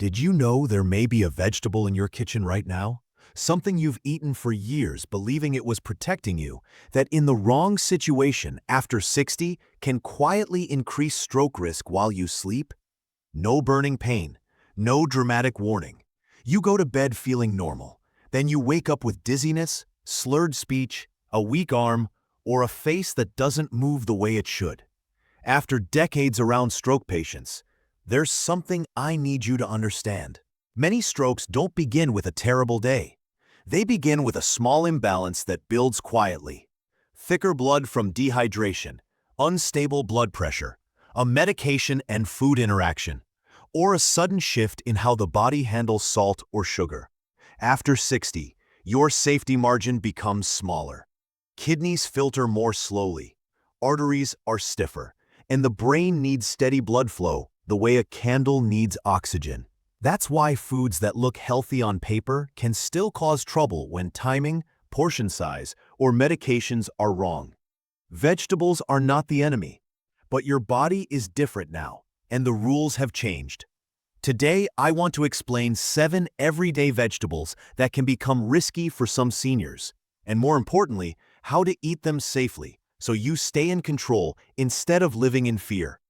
Did you know there may be a vegetable in your kitchen right now? Something you've eaten for years believing it was protecting you, that in the wrong situation after 60 can quietly increase stroke risk while you sleep? No burning pain, no dramatic warning. You go to bed feeling normal. Then you wake up with dizziness, slurred speech, a weak arm, or a face that doesn't move the way it should. After decades around stroke patients, there's something I need you to understand. Many strokes don't begin with a terrible day. They begin with a small imbalance that builds quietly. Thicker blood from dehydration, unstable blood pressure, a medication and food interaction, or a sudden shift in how the body handles salt or sugar. After 60, your safety margin becomes smaller. Kidneys filter more slowly, arteries are stiffer, and the brain needs steady blood flow the way a candle needs oxygen. That's why foods that look healthy on paper can still cause trouble when timing, portion size, or medications are wrong. Vegetables are not the enemy, but your body is different now, and the rules have changed. Today, I want to explain 7 everyday vegetables that can become risky for some seniors, and more importantly, how to eat them safely so you stay in control instead of living in fear.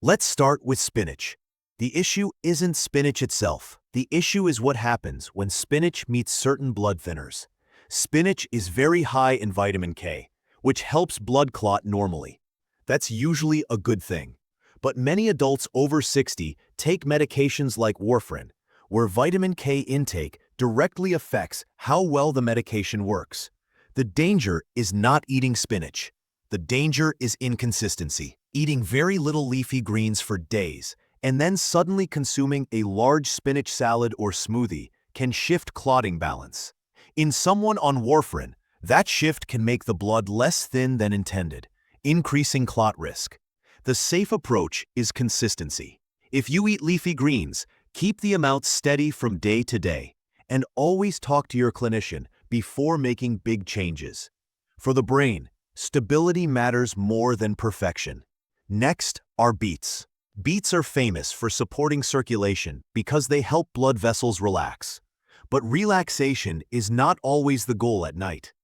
Let's start with spinach. The issue isn't spinach itself. The issue is what happens when spinach meets certain blood thinners. Spinach is very high in vitamin K, which helps blood clot normally. That's usually a good thing. But many adults over 60 take medications like warfarin, where vitamin K intake directly affects how well the medication works. The danger is not eating spinach. The danger is inconsistency. Eating very little leafy greens for days, and then suddenly consuming a large spinach salad or smoothie can shift clotting balance. In someone on warfarin, that shift can make the blood less thin than intended, increasing clot risk. The safe approach is consistency. If you eat leafy greens, keep the amount steady from day to day, and always talk to your clinician before making big changes. For the brain, stability matters more than perfection. Next are beets. Beets are famous for supporting circulation because they help blood vessels relax. But relaxation is not always the goal at night.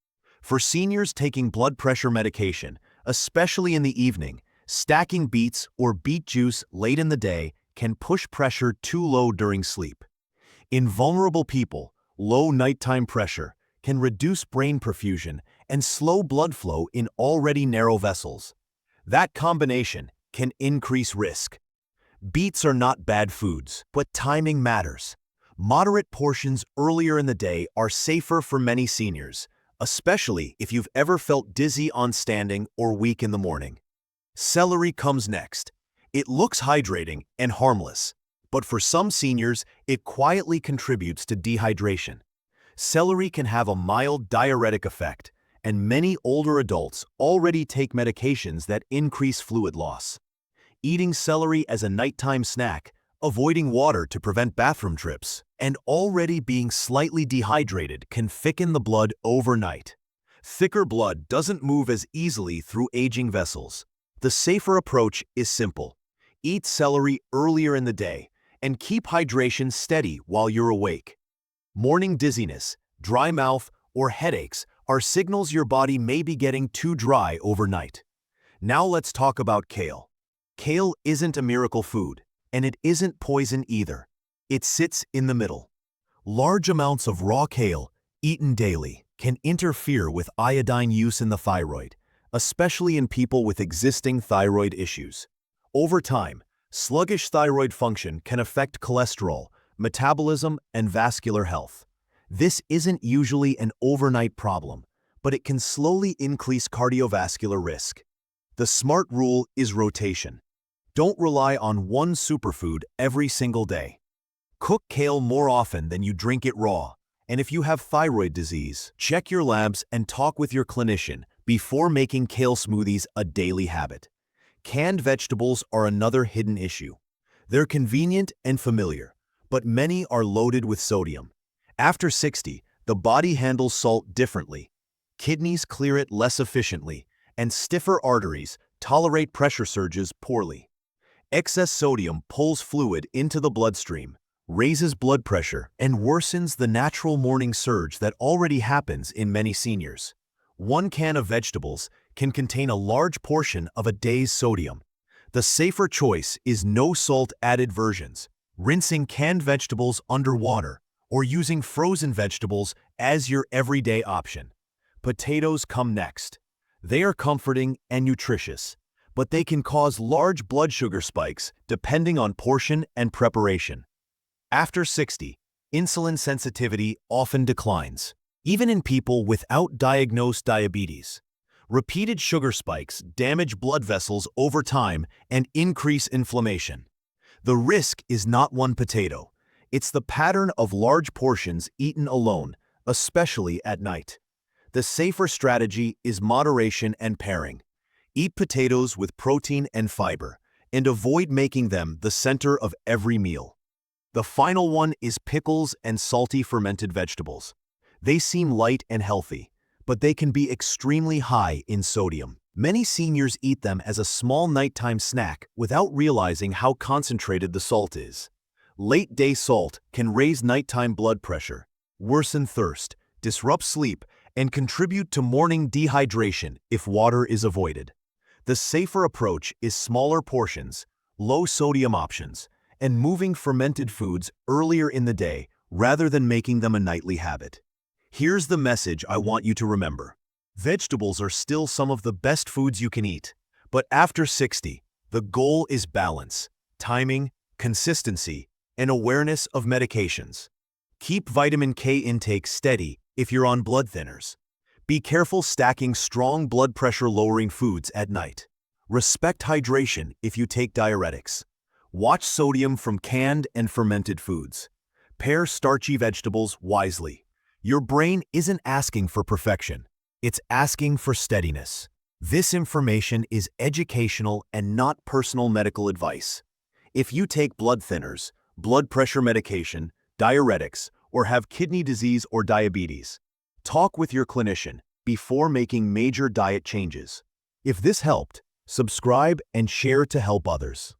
For seniors taking blood pressure medication, especially in the evening, stacking beets or beet juice late in the day can push pressure too low during sleep. In vulnerable people, low nighttime pressure can reduce brain perfusion and slow blood flow in already narrow vessels. That combination can increase risk. Beets are not bad foods, but timing matters. Moderate portions earlier in the day are safer for many seniors, especially if you've ever felt dizzy on standing or weak in the morning. Celery comes next. It looks hydrating and harmless, but for some seniors, it quietly contributes to dehydration. Celery can have a mild diuretic effect, and many older adults already take medications that increase fluid loss. Eating celery as a nighttime snack, avoiding water to prevent bathroom trips, and already being slightly dehydrated can thicken the blood overnight. Thicker blood doesn't move as easily through aging vessels. The safer approach is simple. Eat celery earlier in the day and keep hydration steady while you're awake. Morning dizziness, dry mouth, or headaches are signals your body may be getting too dry overnight. Now let's talk about kale. Kale isn't a miracle food, and it isn't poison either. It sits in the middle. Large amounts of raw kale, eaten daily, can interfere with iodine use in the thyroid, especially in people with existing thyroid issues. Over time, sluggish thyroid function can affect cholesterol, metabolism, and vascular health. This isn't usually an overnight problem, but it can slowly increase cardiovascular risk. The smart rule is rotation. Don't rely on one superfood every single day. Cook kale more often than you drink it raw, and if you have thyroid disease, check your labs and talk with your clinician before making kale smoothies a daily habit. Canned vegetables are another hidden issue. They're convenient and familiar, but many are loaded with sodium. After 60, the body handles salt differently. Kidneys clear it less efficiently, and stiffer arteries tolerate pressure surges poorly. Excess sodium pulls fluid into the bloodstream, raises blood pressure, and worsens the natural morning surge that already happens in many seniors. One can of vegetables can contain a large portion of a day's sodium. The safer choice is no salt-added versions, rinsing canned vegetables under water, or using frozen vegetables as your everyday option. Potatoes come next. They are comforting and nutritious, but they can cause large blood sugar spikes depending on portion and preparation. After 60, insulin sensitivity often declines, even in people without diagnosed diabetes. Repeated sugar spikes damage blood vessels over time and increase inflammation. The risk is not one potato. It's the pattern of large portions eaten alone, especially at night. The safer strategy is moderation and pairing. Eat potatoes with protein and fiber, and avoid making them the center of every meal. The final one is pickles and salty fermented vegetables. They seem light and healthy, but they can be extremely high in sodium. Many seniors eat them as a small nighttime snack without realizing how concentrated the salt is. Late-day salt can raise nighttime blood pressure, worsen thirst, disrupt sleep, and contribute to morning dehydration if water is avoided. The safer approach is smaller portions, low-sodium options, and moving fermented foods earlier in the day rather than making them a nightly habit. Here's the message I want you to remember. Vegetables are still some of the best foods you can eat, but after 60, the goal is balance, timing, consistency, and awareness of medications. Keep vitamin K intake steady if you're on blood thinners. Be careful stacking strong blood pressure-lowering foods at night. Respect hydration if you take diuretics. Watch sodium from canned and fermented foods. Pair starchy vegetables wisely. Your brain isn't asking for perfection. It's asking for steadiness. This information is educational and not personal medical advice. If you take blood thinners, blood pressure medication, diuretics, or have kidney disease or diabetes, talk with your clinician before making major diet changes. If this helped, subscribe and share to help others.